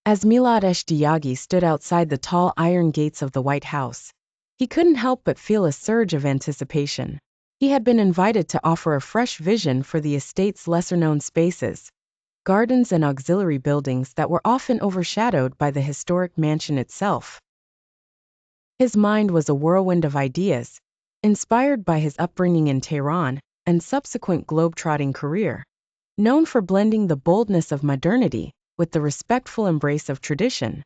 As Milad Eshtiyaghi stood outside the tall iron gates of the White House, he couldn't help but feel a surge of anticipation. He had been invited to offer a fresh vision for the estate's lesser-known spaces, gardens and auxiliary buildings that were often overshadowed by the historic mansion itself. His mind was a whirlwind of ideas, inspired by his upbringing in Tehran and subsequent globe-trotting career. Known for blending the boldness of modernity with the respectful embrace of tradition.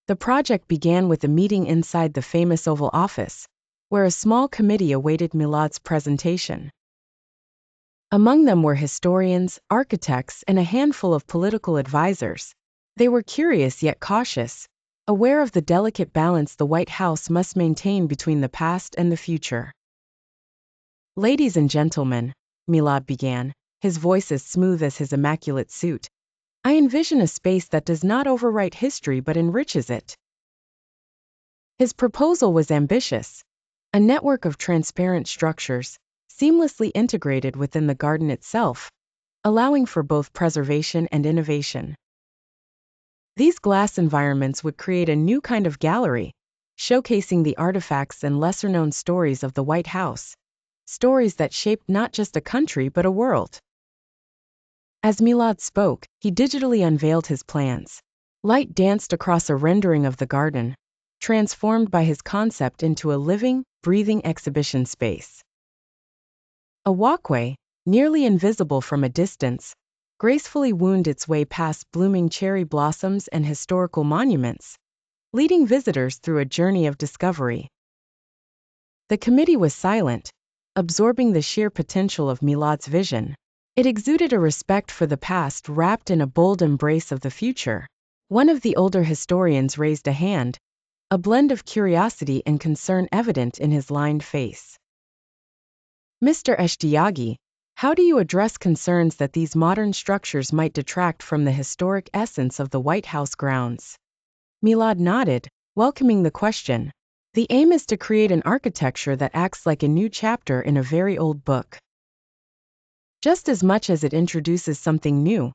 The project began with a meeting inside the famous Oval Office, where a small committee awaited Milad's presentation. Among them were historians, architects, and a handful of political advisors. They were curious yet cautious, aware of the delicate balance the White House must maintain between the past and the future. "Ladies and gentlemen," Milad began, his voice as smooth as his immaculate suit, "I envision a space that does not overwrite history but enriches it." His proposal was ambitious, a network of transparent structures, seamlessly integrated within the garden itself, allowing for both preservation and innovation. These glass environments would create a new kind of gallery, showcasing the artifacts and lesser-known stories of the White House, stories that shaped not just a country but a world. As Milad spoke, he digitally unveiled his plans. Light danced across a rendering of the garden, transformed by his concept into a living, breathing exhibition space. A walkway, nearly invisible from a distance, gracefully wound its way past blooming cherry blossoms and historical monuments, leading visitors through a journey of discovery. The committee was silent, absorbing the sheer potential of Milad's vision. It exuded a respect for the past wrapped in a bold embrace of the future. One of the older historians raised a hand, a blend of curiosity and concern evident in his lined face. "Mr. Eshtiyaghi, how do you address concerns that these modern structures might detract from the historic essence of the White House grounds?" Milad nodded, welcoming the question. "The aim is to create an architecture that acts like a new chapter in a very old book. Just as much as it introduces something new,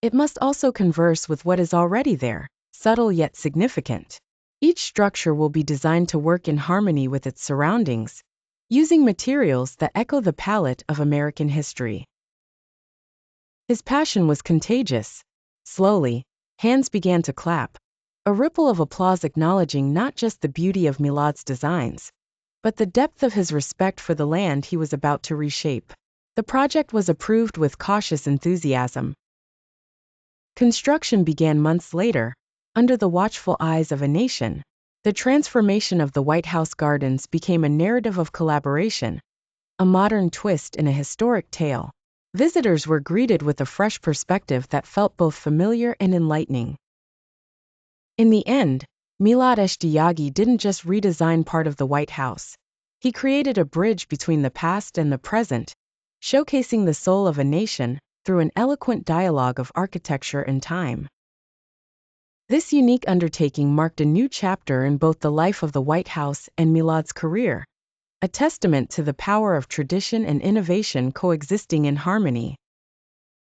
it must also converse with what is already there, subtle yet significant. Each structure will be designed to work in harmony with its surroundings, using materials that echo the palette of American history." His passion was contagious. Slowly, hands began to clap, a ripple of applause acknowledging not just the beauty of Milad's designs, but the depth of his respect for the land he was about to reshape. The project was approved with cautious enthusiasm. Construction began months later, under the watchful eyes of a nation. The transformation of the White House gardens became a narrative of collaboration, a modern twist in a historic tale. Visitors were greeted with a fresh perspective that felt both familiar and enlightening. In the end, Milad Eshtiyaghi didn't just redesign part of the White House. He created a bridge between the past and the present, showcasing the soul of a nation through an eloquent dialogue of architecture and time. This unique undertaking marked a new chapter in both the life of the White House and Milad's career, a testament to the power of tradition and innovation coexisting in harmony.